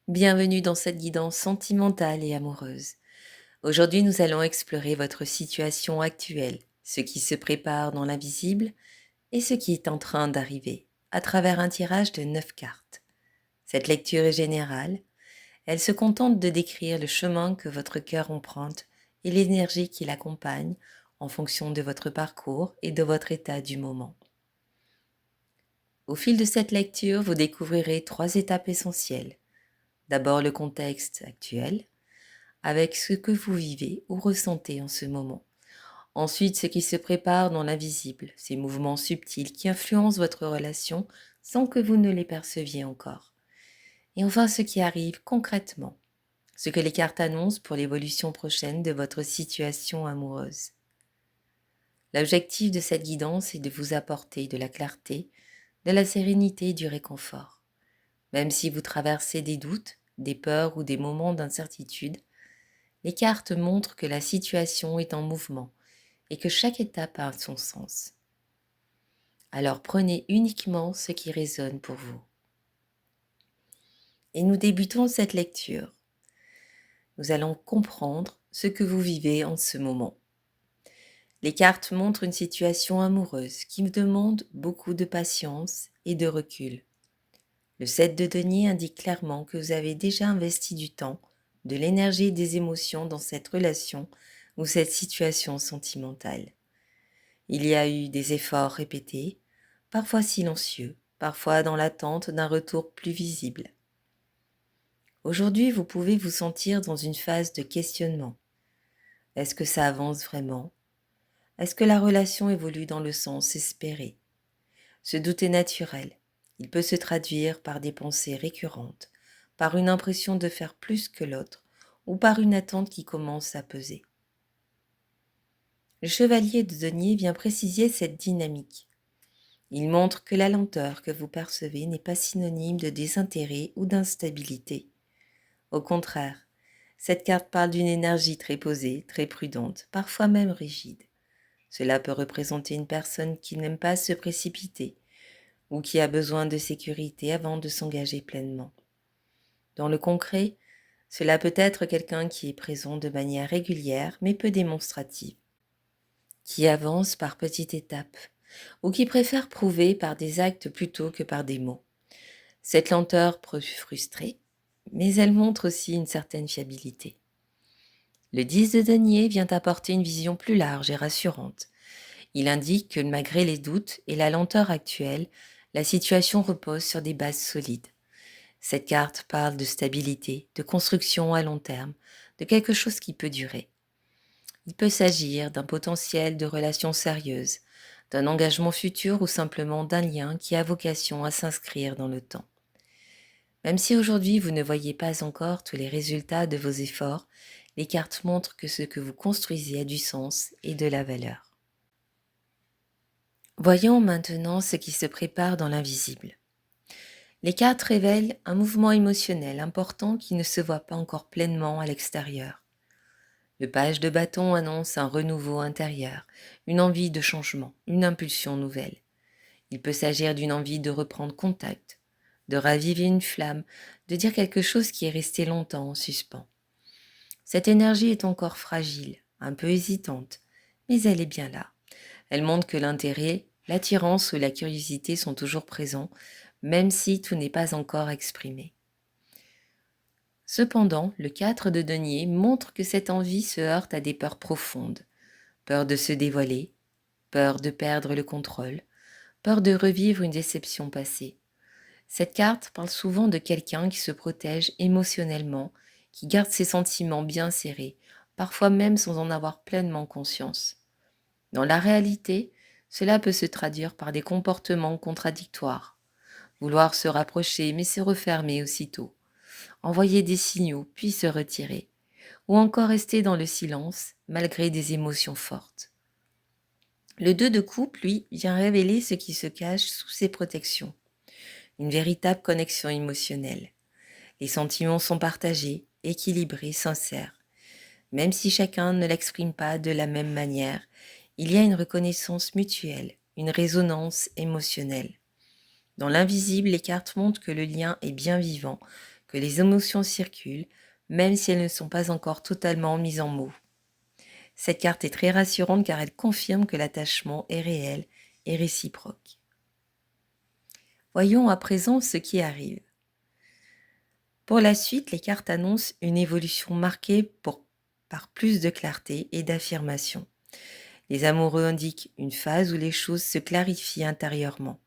Bienvenue dans cette guidance sentimentale et amoureuse. Aujourd'hui, nous allons explorer votre situation actuelle, ce qui se prépare dans l'invisible et ce qui est en train d'arriver, à travers un tirage de 9 cartes. Cette lecture est générale, elle se contente de décrire le chemin que votre cœur emprunte et l'énergie qui l'accompagne en fonction de votre parcours et de votre état du moment. Au fil de cette lecture, vous découvrirez 3 étapes essentielles. D'abord le contexte actuel, avec ce que vous vivez ou ressentez en ce moment. Ensuite, ce qui se prépare dans l'invisible, ces mouvements subtils qui influencent votre relation sans que vous ne les perceviez encore. Et enfin, ce qui arrive concrètement, ce que les cartes annoncent pour l'évolution prochaine de votre situation amoureuse. L'objectif de cette guidance est de vous apporter de la clarté, de la sérénité et du réconfort. Même si vous traversez des doutes, des peurs ou des moments d'incertitude, les cartes montrent que la situation est en mouvement et que chaque étape a son sens. Alors prenez uniquement ce qui résonne pour vous. Et nous débutons cette lecture. Nous allons comprendre ce que vous vivez en ce moment. Les cartes montrent une situation amoureuse qui me demande beaucoup de patience et de recul. Le 7 de denier indique clairement que vous avez déjà investi du temps, de l'énergie et des émotions dans cette relation ou cette situation sentimentale. Il y a eu des efforts répétés, parfois silencieux, parfois dans l'attente d'un retour plus visible. Aujourd'hui, vous pouvez vous sentir dans une phase de questionnement. Est-ce que ça avance vraiment? Est-ce que la relation évolue dans le sens espéré? Ce doute est naturel. Il peut se traduire par des pensées récurrentes, par une impression de faire plus que l'autre, ou par une attente qui commence à peser. Le chevalier de denier vient préciser cette dynamique. Il montre que la lenteur que vous percevez n'est pas synonyme de désintérêt ou d'instabilité. Au contraire, cette carte parle d'une énergie très posée, très prudente, parfois même rigide. Cela peut représenter une personne qui n'aime pas se précipiter ou qui a besoin de sécurité avant de s'engager pleinement. Dans le concret, cela peut être quelqu'un qui est présent de manière régulière mais peu démonstrative, qui avance par petites étapes ou qui préfère prouver par des actes plutôt que par des mots. Cette lenteur peut frustrer, mais elle montre aussi une certaine fiabilité. Le 10 de denier vient apporter une vision plus large et rassurante. Il indique que malgré les doutes et la lenteur actuelle, la situation repose sur des bases solides. Cette carte parle de stabilité, de construction à long terme, de quelque chose qui peut durer. Il peut s'agir d'un potentiel de relation sérieuse, d'un engagement futur ou simplement d'un lien qui a vocation à s'inscrire dans le temps. Même si aujourd'hui vous ne voyez pas encore tous les résultats de vos efforts, les cartes montrent que ce que vous construisez a du sens et de la valeur. Voyons maintenant ce qui se prépare dans l'invisible. Les cartes révèlent un mouvement émotionnel important qui ne se voit pas encore pleinement à l'extérieur. Le page de bâton annonce un renouveau intérieur, une envie de changement, une impulsion nouvelle. Il peut s'agir d'une envie de reprendre contact, de raviver une flamme, de dire quelque chose qui est resté longtemps en suspens. Cette énergie est encore fragile, un peu hésitante, mais elle est bien là. Elle montre que l'intérêt, l'attirance ou la curiosité sont toujours présents, même si tout n'est pas encore exprimé. Cependant, le 4 de denier montre que cette envie se heurte à des peurs profondes. Peur de se dévoiler, peur de perdre le contrôle, peur de revivre une déception passée. Cette carte parle souvent de quelqu'un qui se protège émotionnellement, qui garde ses sentiments bien serrés, parfois même sans en avoir pleinement conscience. Dans la réalité, cela peut se traduire par des comportements contradictoires. Vouloir se rapprocher mais se refermer aussitôt. Envoyer des signaux puis se retirer. Ou encore rester dans le silence malgré des émotions fortes. Le 2 de coupe, lui, vient révéler ce qui se cache sous ses protections. Une véritable connexion émotionnelle. Les sentiments sont partagés, équilibrés, sincères. Même si chacun ne l'exprime pas de la même manière, il y a une reconnaissance mutuelle, une résonance émotionnelle. Dans l'invisible, les cartes montrent que le lien est bien vivant, que les émotions circulent, même si elles ne sont pas encore totalement mises en mots. Cette carte est très rassurante car elle confirme que l'attachement est réel et réciproque. Voyons à présent ce qui arrive. Pour la suite, les cartes annoncent une évolution marquée par plus de clarté et d'affirmation. Les amoureux indiquent une phase où les choses se clarifient intérieurement.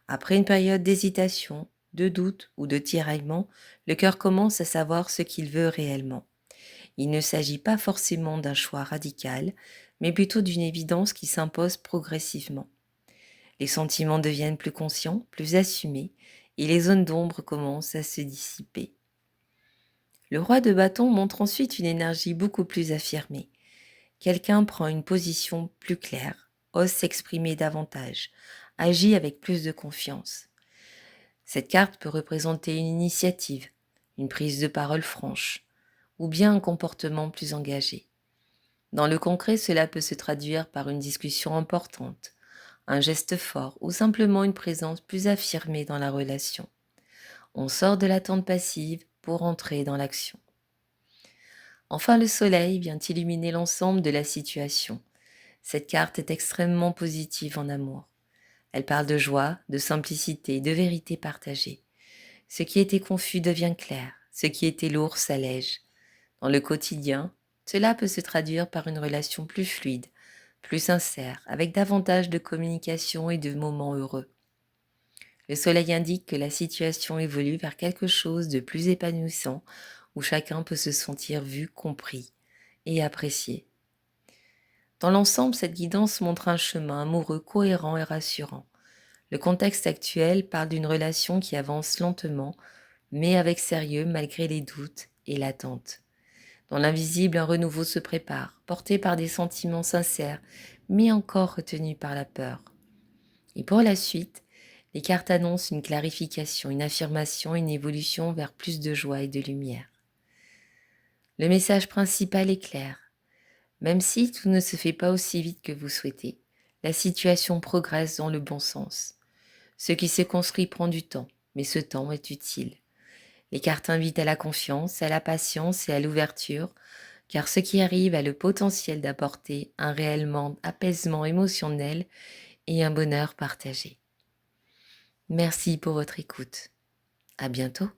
Après une période d'hésitation, de doute ou de tiraillement, le cœur commence à savoir ce qu'il veut réellement. Il ne s'agit pas forcément d'un choix radical, mais plutôt d'une évidence qui s'impose progressivement. Les sentiments deviennent plus conscients, plus assumés, et les zones d'ombre commencent à se dissiper. Le roi de bâton montre ensuite une énergie beaucoup plus affirmée. Quelqu'un prend une position plus claire, ose s'exprimer davantage, agit avec plus de confiance. Cette carte peut représenter une initiative, une prise de parole franche, ou bien un comportement plus engagé. Dans le concret, cela peut se traduire par une discussion importante, un geste fort ou simplement une présence plus affirmée dans la relation. On sort de l'attente passive pour entrer dans l'action. Enfin, le soleil vient illuminer l'ensemble de la situation. Cette carte est extrêmement positive en amour. Elle parle de joie, de simplicité, de vérité partagée. Ce qui était confus devient clair, ce qui était lourd s'allège. Dans le quotidien, cela peut se traduire par une relation plus fluide, plus sincère, avec davantage de communication et de moments heureux. Le soleil indique que la situation évolue vers quelque chose de plus épanouissant, où chacun peut se sentir vu, compris et apprécié. Dans l'ensemble, cette guidance montre un chemin amoureux cohérent et rassurant. Le contexte actuel parle d'une relation qui avance lentement, mais avec sérieux malgré les doutes et l'attente. Dans l'invisible, un renouveau se prépare, porté par des sentiments sincères, mais encore retenus par la peur. Et pour la suite, les cartes annoncent une clarification, une affirmation, une évolution vers plus de joie et de lumière. Le message principal est clair. Même si tout ne se fait pas aussi vite que vous souhaitez, la situation progresse dans le bon sens. Ce qui se construit prend du temps, mais ce temps est utile. Les cartes invitent à la confiance, à la patience et à l'ouverture, car ce qui arrive a le potentiel d'apporter un réellement apaisement émotionnel et un bonheur partagé. Merci pour votre écoute. À bientôt.